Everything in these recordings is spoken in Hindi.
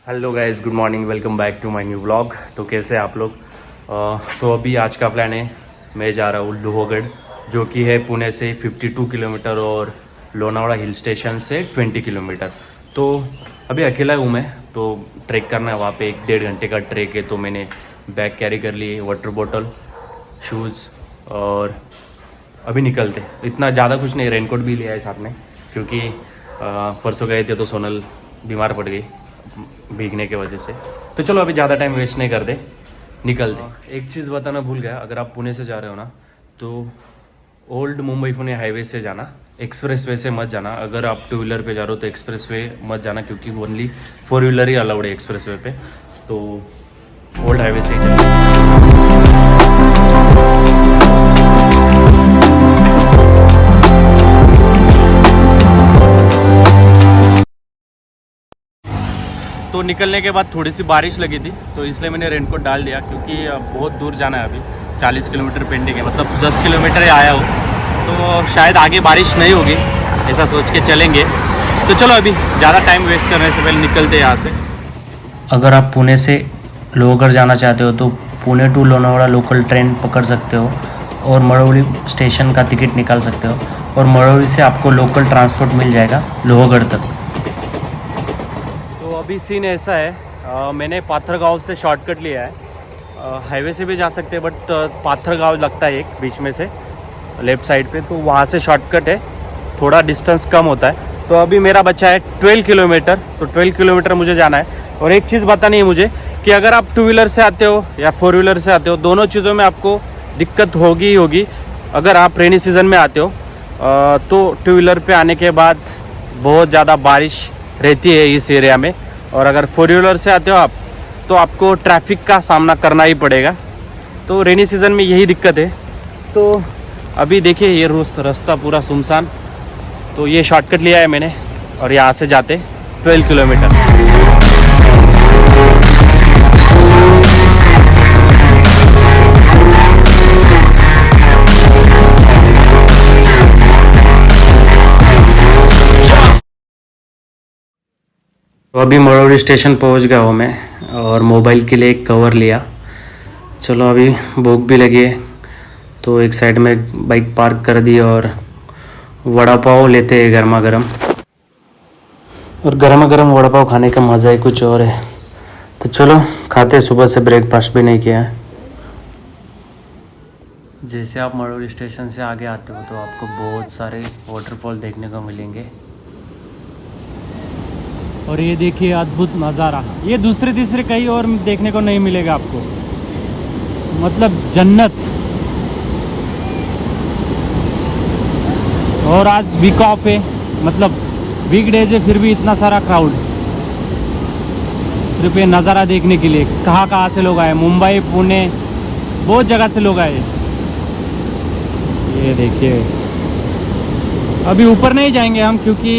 Hello guys, good morning, welcome back to my new vlog. तो कैसे हैं आप लोग? तो अभी आज का प्लान है, मैं जा रहा हूँ लोहगढ़, जो कि है पुणे से 52 किलोमीटर और लोनावाड़ा हिल स्टेशन से 20 किलोमीटर। तो अभी अकेला हूँ मैं, तो ट्रैक करना है वहाँ पे, 1-1.5 घंटे का ट्रैक है। तो मैंने बैग कैरी कर लिए, वाटर बॉटल, शूज़, और अभी निकलते। इतना ज़्यादा कुछ नहीं, रेनकोट भी लिया है साथ में, क्योंकि परसों गए थे तो सोनल बीमार पड़ गई भीगने की वजह से। तो चलो अभी ज़्यादा टाइम वेस्ट नहीं करते, निकलते। एक चीज़ बताना भूल गया, अगर आप पुणे से जा रहे हो ना तो ओल्ड मुंबई पुणे हाईवे से जाना, एक्सप्रेस वे से मत जाना। अगर आप 2 व्हीलर पे जा रहे हो तो एक्सप्रेस वे मत जाना, क्योंकि ओनली 4 व्हीलर ही अलाउड है एक्सप्रेस वे पे। तो ओल्ड हाईवे से ही जाना। तो निकलने के बाद थोड़ी सी बारिश लगी थी, तो इसलिए मैंने रेनकोट डाल दिया, क्योंकि बहुत दूर जाना है। अभी 40 किलोमीटर पेंडिंग है, मतलब 10 किलोमीटर ही आया हूँ, तो शायद आगे बारिश नहीं होगी, ऐसा सोच के चलेंगे। तो चलो अभी ज़्यादा टाइम वेस्ट करने से पहले निकलते हैं यहाँ से। अगर आप पुणे से लोहगढ़ जाना चाहते हो तो Pune to Lunawada local train पकड़ सकते हो, और मड़ौली स्टेशन का टिकट निकाल सकते हो, और मड़ौली से आपको लोकल ट्रांसपोर्ट मिल जाएगा लोहगढ़ तक। अभी सीन ऐसा है, मैंने पाथरगांव से शॉर्टकट लिया है। हाईवे से भी जा सकते हैं, बट पाथरगांव लगता है एक बीच में से लेफ़्ट साइड पे, तो वहाँ से शॉर्टकट है, थोड़ा डिस्टेंस कम होता है। तो अभी मेरा बचा है 12 किलोमीटर, तो 12 किलोमीटर मुझे जाना है। और एक चीज़ बतानी है मुझे कि अगर आप 2 व्हीलर से आते हो या 4 व्हीलर से आते हो, दोनों चीज़ों में आपको दिक्कत होगी ही होगी। अगर आप रेनी सीज़न में आते हो तो 2 व्हीलर पे आने के बाद बहुत ज़्यादा बारिश रहती है इस एरिया में, और अगर 4 व्हीलर से आते हो आप तो आपको ट्रैफिक का सामना करना ही पड़ेगा। तो रेनी सीज़न में यही दिक्कत है। तो अभी देखिए ये रास्ता पूरा सुनसान, तो ये शॉर्टकट लिया है मैंने, और यहाँ से जाते 12 किलोमीटर। तो अभी मड़ौली स्टेशन पहुंच गया हूँ मैं, और मोबाइल के लिए एक कवर लिया। चलो अभी भूख भी लगी है, तो एक साइड में बाइक पार्क कर दी, और वड़ा पाव लेते हैं गर्मा गर्म। और गर्मा गर्म वड़ा पाव खाने का मज़ा ही कुछ और है। तो चलो खाते हैं, सुबह से ब्रेकफास्ट भी नहीं किया है। जैसे आप मड़ौली स्टेशन से आगे आते हो तो आपको बहुत सारे वाटरफॉल देखने को मिलेंगे। और ये देखिए अद्भुत नज़ारा, ये दूसरे तीसरे कहीं और देखने को नहीं मिलेगा आपको, मतलब जन्नत। और आज वीक ऑफ है, मतलब वीक डेज है, फिर भी इतना सारा क्राउड सिर्फ ये नज़ारा देखने के लिए। कहाँ से लोग आए, मुंबई, पुणे, बहुत जगह से लोग आए। ये देखिए, अभी ऊपर नहीं जाएंगे हम, क्योंकि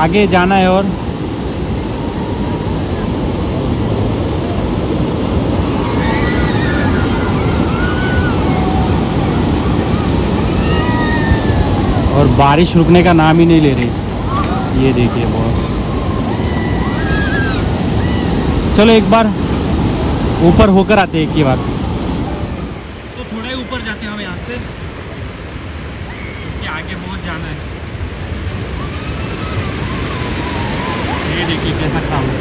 आगे जाना है। और बारिश रुकने का नाम ही नहीं ले रही। ये देखिए बॉस, चलो एक बार ऊपर होकर आते हैं एक ही बार। तो थोड़ा ही ऊपर जाते हैं हम यहाँ से, क्योंकि आगे बहुत जाना है। ये देखिए कैसा काम है।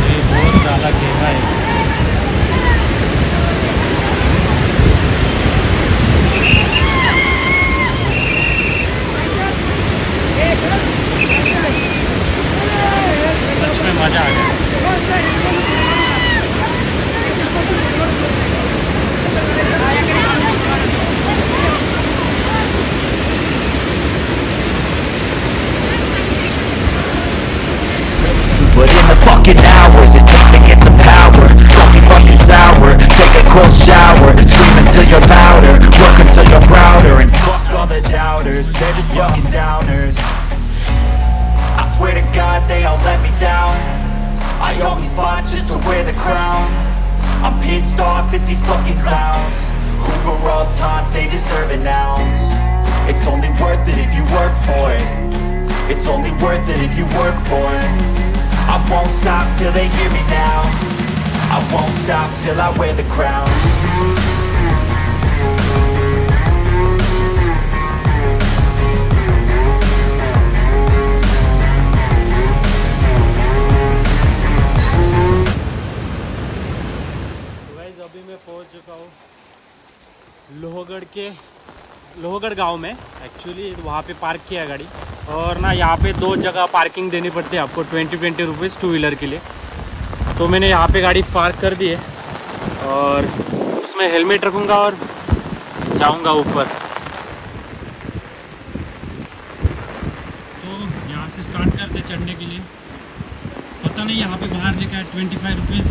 ये बहुत ज़्यादा गहरा है। मजा आ गया। Put in the fucking hours it takes to get some power. Don't be fucking sour. Take a cold shower. Scream until you're louder. Work until you're prouder. And fuck all the doubters, they're just fucking downers. I swear to God they all let me down. I always fought just to wear the crown. I'm pissed off at these fucking clowns who were all taught they deserve an ounce. It's only worth it if you work for it. It's only worth it if you work for it. I won't stop till they hear me now. I won't stop till I wear the crown. Guys अभी मैं पहुंच चुका हूँ लोहगढ़ गांव में। एक्चुअली वहाँ पे पार्क किया गाड़ी, और ना यहाँ पे 2 जगह पार्किंग देनी पड़ती है आपको 20 रुपीज़ 2 व्हीलर के लिए। तो मैंने यहाँ पे गाड़ी पार्क कर दी है और उसमें हेलमेट रखूँगा और जाऊँगा ऊपर। तो यहाँ से स्टार्ट करते चढ़ने के लिए। पता नहीं यहाँ पे बाहर लिखा है 25 रुपीज़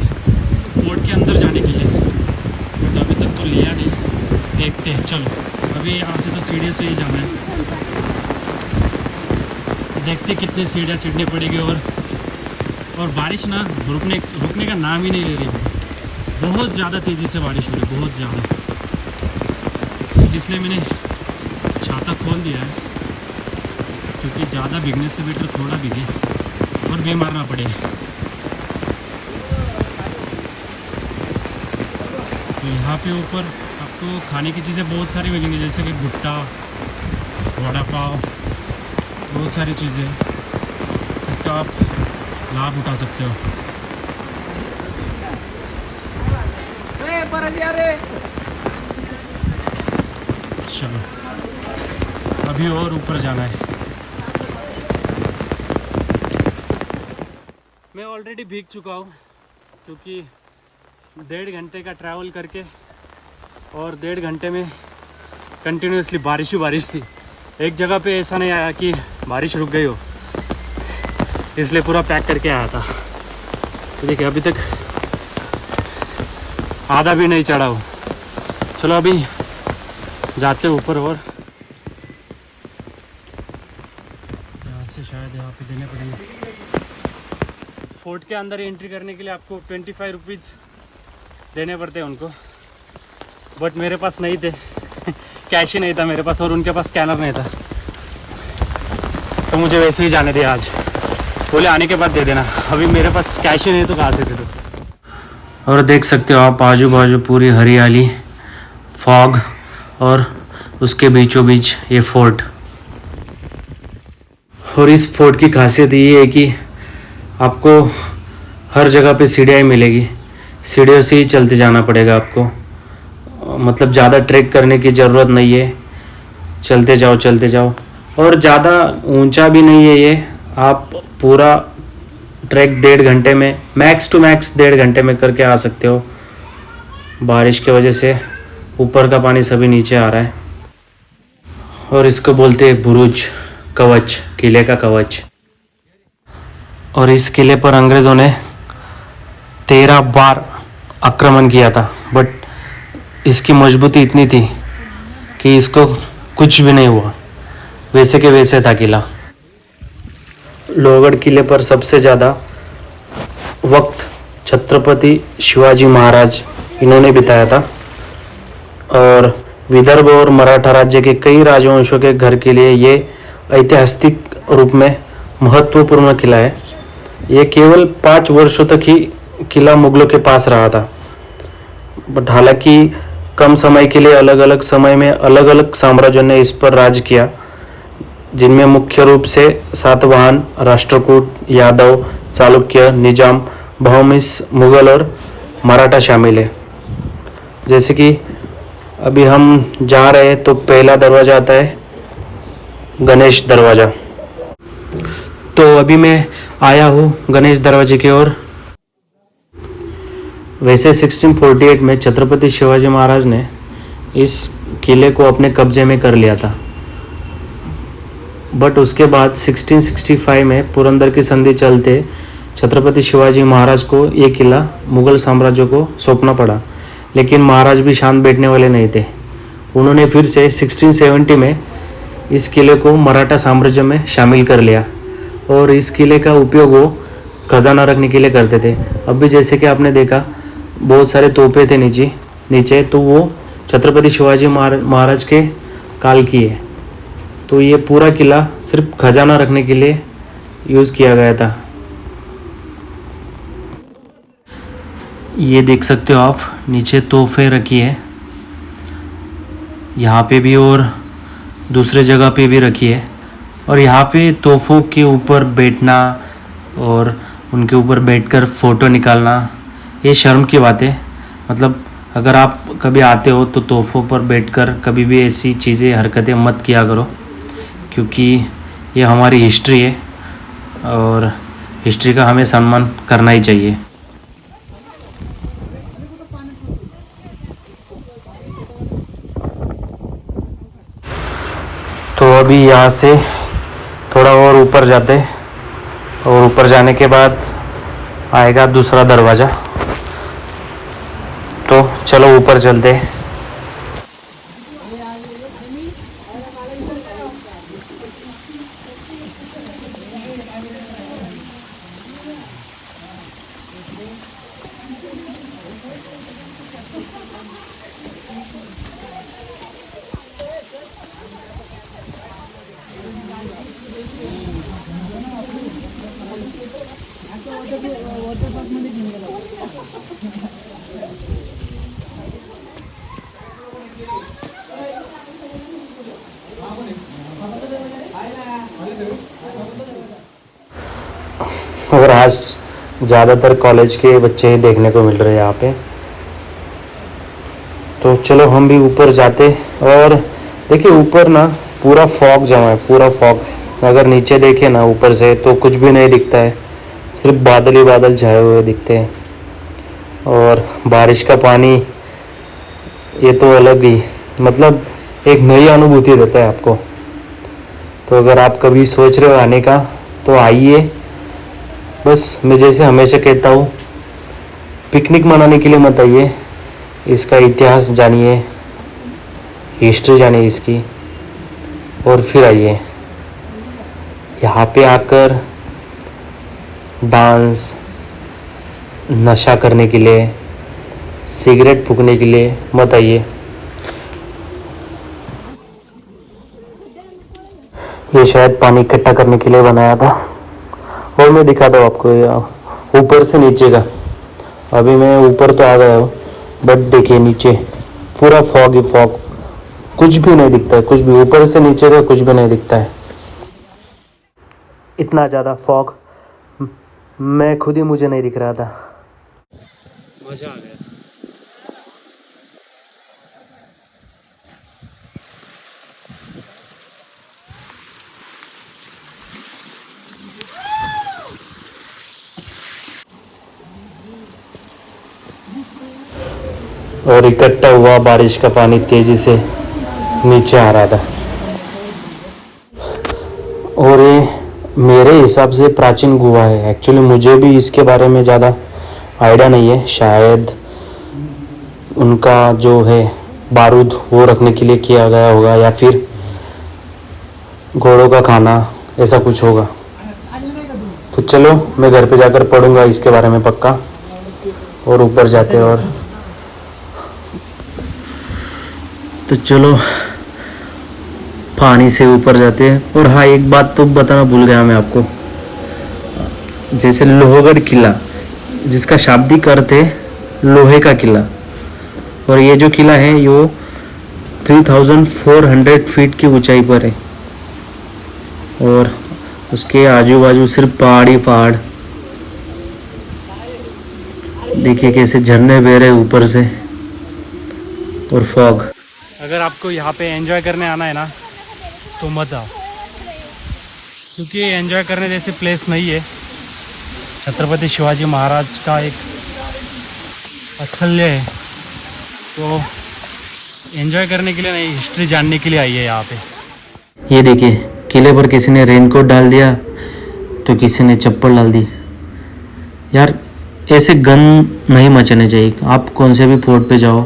फोर्ट के अंदर जाने के लिए, तो अभी तक तो लिया नहीं, देखते हैं। चलो अभी यहाँ से तो सीढ़ी से ही जाना है, देखते कितनी सीढ़ियाँ चढ़नी पड़ेगी। और बारिश ना रुकने का नाम ही नहीं ले रही। बहुत ज़्यादा तेज़ी से बारिश हो रही है, बहुत ज़्यादा, इसलिए मैंने छाता खोल दिया है, क्योंकि ज़्यादा भीगने से बेटर थोड़ा भीगे और बीमार ना पड़े। तो यहाँ पे ऊपर आपको खाने की चीज़ें बहुत सारी मिलेंगी, जैसे कि भुट्टा, वड़ा पाव, बहुत सारी चीज़ें जिसका आप लाभ उठा सकते हो। चलो अभी और ऊपर जाना है। मैं ऑलरेडी भीग चुका हूँ, क्योंकि 1.5 घंटे का ट्रैवल करके और 1.5 घंटे में कंटिन्यूसली बारिश ही बारिश थी। एक जगह पे ऐसा नहीं आया कि बारिश रुक गई हो, इसलिए पूरा पैक करके आया था। तो देखिए अभी तक आधा भी नहीं चढ़ा हो। चलो अभी जाते ऊपर, और यहाँ से शायद यहाँ पे देने पड़ेंगे। फोर्ट के अंदर एंट्री करने के लिए आपको 25 रुपीज़ देने पड़ते हैं उनको, बट मेरे पास नहीं थे कैश ही नहीं था मेरे पास, और उनके पास स्कैनर नहीं था, तो मुझे वैसे ही जाने दिया। आज बोले आने के बाद दे देना, अभी मेरे पास कैश ही नहीं तो कहाँ से दे दो। और देख सकते हो आप आजू बाजू पूरी हरियाली, फॉग, और उसके बीचों बीच ये फोर्ट। और इस फोर्ट की खासियत ये है कि आपको हर जगह पे सीढ़ियाँ ही मिलेगी, सीढ़ियों से ही चलते जाना पड़ेगा आपको, मतलब ज़्यादा ट्रैक करने की ज़रूरत नहीं है, चलते जाओ। और ज़्यादा ऊंचा भी नहीं है ये, आप पूरा ट्रैक 1.5 घंटे में, मैक्स टू मैक्स 1.5 घंटे में करके आ सकते हो। बारिश की वजह से ऊपर का पानी सभी नीचे आ रहा है, और इसको बोलते हैं बुरुज, कवच, किले का कवच। और इस किले पर अंग्रेज़ों ने 13 बार आक्रमण किया था, बट इसकी मजबूती इतनी थी कि इसको कुछ भी नहीं हुआ, वैसे के वैसे था किला। लोहगढ़ किले पर सबसे ज़्यादा वक्त छत्रपति शिवाजी महाराज इन्होंने बिताया था, और विदर्भ और मराठा राज्य के कई राजवंशों के घर के लिए ये ऐतिहासिक रूप में महत्वपूर्ण किला है। ये केवल 5 वर्षों तक ही किला मुगलों के पास रहा था, बट हालांकि कम समय के लिए अलग अलग समय में अलग अलग साम्राज्यों ने इस पर राज किया, जिनमें मुख्य रूप से सातवाहन, राष्ट्रकूट, यादव, चालुक्य, निजाम, बहमिस, मुगल और मराठा शामिल है। जैसे कि अभी हम जा रहे हैं तो पहला दरवाज़ा आता है गणेश दरवाज़ा। तो अभी मैं आया हूँ गणेश दरवाजे की ओर। वैसे 1648 में छत्रपति शिवाजी महाराज ने इस किले को अपने कब्जे में कर लिया था, बट उसके बाद 1665 में पुरंदर की संधि चलते छत्रपति शिवाजी महाराज को ये किला मुगल साम्राज्य को सौंपना पड़ा। लेकिन महाराज भी शांत बैठने वाले नहीं थे, उन्होंने फिर से 1670 में इस किले को मराठा साम्राज्य में शामिल कर लिया, और इस किले का उपयोग वो खजाना रखने के लिए करते थे। अब भी जैसे कि आपने देखा बहुत सारे तोपे थे नीचे, तो वो छत्रपति शिवाजी महाराज के काल की है। तो ये पूरा किला सिर्फ खजाना रखने के लिए यूज़ किया गया था। ये देख सकते हो आप, नीचे तोहफे रखी है यहाँ पे भी और दूसरे जगह पे भी रखी है। और यहाँ पे तोहफों के ऊपर बैठना और उनके ऊपर बैठकर फ़ोटो निकालना ये शर्म की बात है। मतलब अगर आप कभी आते हो तो तोहफों पर बैठकर कभी भी ऐसी चीज़ें हरकतें मत किया करो, क्योंकि ये हमारी हिस्ट्री है और हिस्ट्री का हमें सम्मान करना ही चाहिए। तो अभी यहाँ से थोड़ा और ऊपर जाते और ऊपर जाने के बाद आएगा दूसरा दरवाज़ा। तो चलो ऊपर चलते। और आज ज़्यादातर कॉलेज के बच्चे ही देखने को मिल रहे हैं यहाँ पे। तो चलो हम भी ऊपर जाते। और देखिए ऊपर ना पूरा फॉग जमा है, पूरा फॉग। अगर नीचे देखे ना ऊपर से तो कुछ भी नहीं दिखता है, सिर्फ बादल ही बादल छाए हुए दिखते हैं। और बारिश का पानी ये तो अलग ही, मतलब एक नई अनुभूति देता है आपको। तो अगर आप कभी सोच रहे हो आने का तो आइए। बस मैं जैसे हमेशा कहता हूँ, पिकनिक मनाने के लिए मत आइए, इसका इतिहास जानिए, हिस्ट्री जानिए इसकी, और फिर आइए। यहाँ पे आकर डांस, नशा करने के लिए, सिगरेट फूकने के लिए मत आइए। ये शायद पानी इकट्ठा करने के लिए बनाया था। और मैं दिखाता हूँ आपको ऊपर से नीचे का। अभी मैं ऊपर तो आ गया हूँ, बट देखिए नीचे पूरा फॉग ही फॉग, कुछ भी नहीं दिखता है, कुछ भी ऊपर से नीचे का कुछ भी नहीं दिखता है। इतना ज़्यादा फॉग मैं खुद ही मुझे नहीं दिख रहा था। मज़ा आ गया। और इकट्ठा हुआ बारिश का पानी तेज़ी से नीचे आ रहा था। और ये मेरे हिसाब से प्राचीन गुहा है। एक्चुअली मुझे भी इसके बारे में ज़्यादा आइडिया नहीं है। शायद उनका जो है बारूद वो रखने के लिए किया गया होगा, या फिर घोड़ों का खाना, ऐसा कुछ होगा। तो चलो मैं घर पे जाकर पढ़ूंगा इसके बारे में पक्का। और ऊपर जाते हैं। और तो चलो पानी से ऊपर जाते हैं। और हाँ, एक बात तो बताना भूल गया मैं आपको। जैसे लोहगढ़ किला, जिसका शाब्दिक अर्थ है लोहे का किला, और ये जो किला है ये 3400 फीट की ऊंचाई पर है। और उसके आजू बाजू सिर्फ पहाड़ ही पहाड़। देखिए कैसे झरने बह रहे ऊपर से, और फॉग। अगर आपको यहाँ पे एंजॉय करने आना है ना तो मत आओ, क्योंकि ये एंजॉय करने जैसे प्लेस नहीं है। छत्रपति शिवाजी महाराज का एक अथल्य है, तो एंजॉय करने के लिए नहीं, हिस्ट्री जानने के लिए आई है यहाँ पे। ये देखिए किले पर किसी ने रेनकोट डाल दिया तो किसी ने चप्पल डाल दी। यार ऐसे गन नहीं मचाने चाहिए। आप कौन से भी फोर्ट पे जाओ,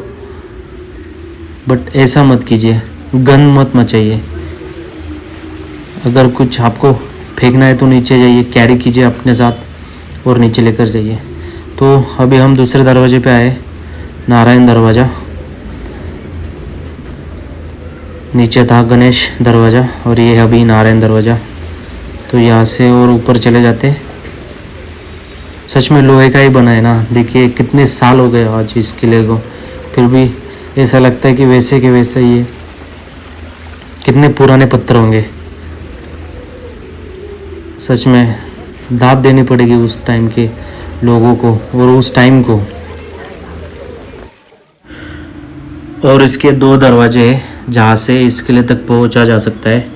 बट ऐसा मत कीजिए, गन मत मचाइए। अगर कुछ आपको फेंकना है तो नीचे जाइए, कैरी कीजिए अपने साथ और नीचे लेकर जाइए। तो अभी हम दूसरे दरवाजे पे आए, नारायण दरवाज़ा। नीचे था गणेश दरवाज़ा और ये अभी नारायण दरवाज़ा। तो यहाँ से और ऊपर चले जाते। सच में लोहे का ही बना है ना, देखिए कितने साल हो गए आज इस किले को, फिर भी ऐसा लगता है कि वैसे के वैसे ही है। कितने पुराने पत्थर होंगे, सच में दाद देनी पड़ेगी उस टाइम के लोगों को और उस टाइम को। और इसके 2 दरवाजे हैं जहाँ से इस किले तक पहुँचा जा सकता है।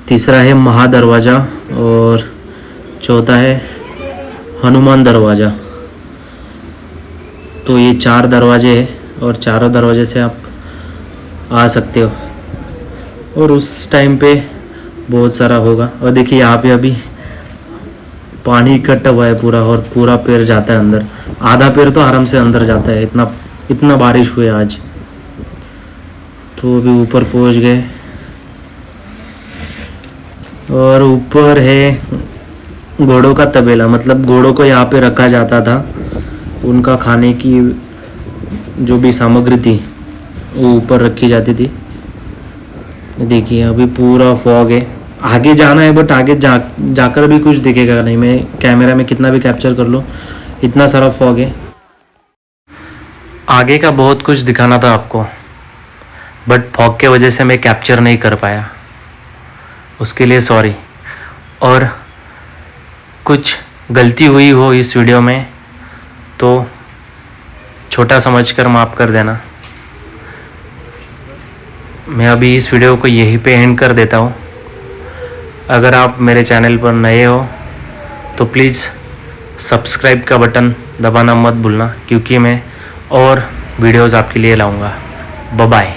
तीसरा है महादरवाज़ा और चौथा है हनुमान दरवाज़ा। तो ये 4 दरवाजे हैं और चारों दरवाजे से आप आ सकते हो। और उस टाइम पे बहुत सारा होगा। और देखिए यहाँ पे अभी पानी इकट्ठा हुआ है पूरा, और पूरा पैर जाता है अंदर, आधा पैर तो आराम से अंदर जाता है, इतना बारिश हुई आज। तो अभी ऊपर पहुँच गए और ऊपर है घोड़ों का तबेला, मतलब घोड़ों को यहाँ पे रखा जाता था, उनका खाने की जो भी सामग्री थी वो ऊपर रखी जाती थी। देखिए अभी पूरा फॉग है, आगे जाना है बट आगे जाकर भी कुछ दिखेगा नहीं। मैं कैमरा में कितना भी कैप्चर कर लो, इतना सारा फॉग है। आगे का बहुत कुछ दिखाना था आपको, बट फॉग के वजह से मैं कैप्चर नहीं कर पाया, उसके लिए सॉरी। और कुछ गलती हुई हो इस वीडियो में तो छोटा समझकर माफ़ कर देना। मैं अभी इस वीडियो को यहीं पे एंड कर देता हूँ। अगर आप मेरे चैनल पर नए हो तो प्लीज़ सब्सक्राइब का बटन दबाना मत भूलना, क्योंकि मैं और वीडियोज़ आपके लिए लाऊंगा। Bye bye.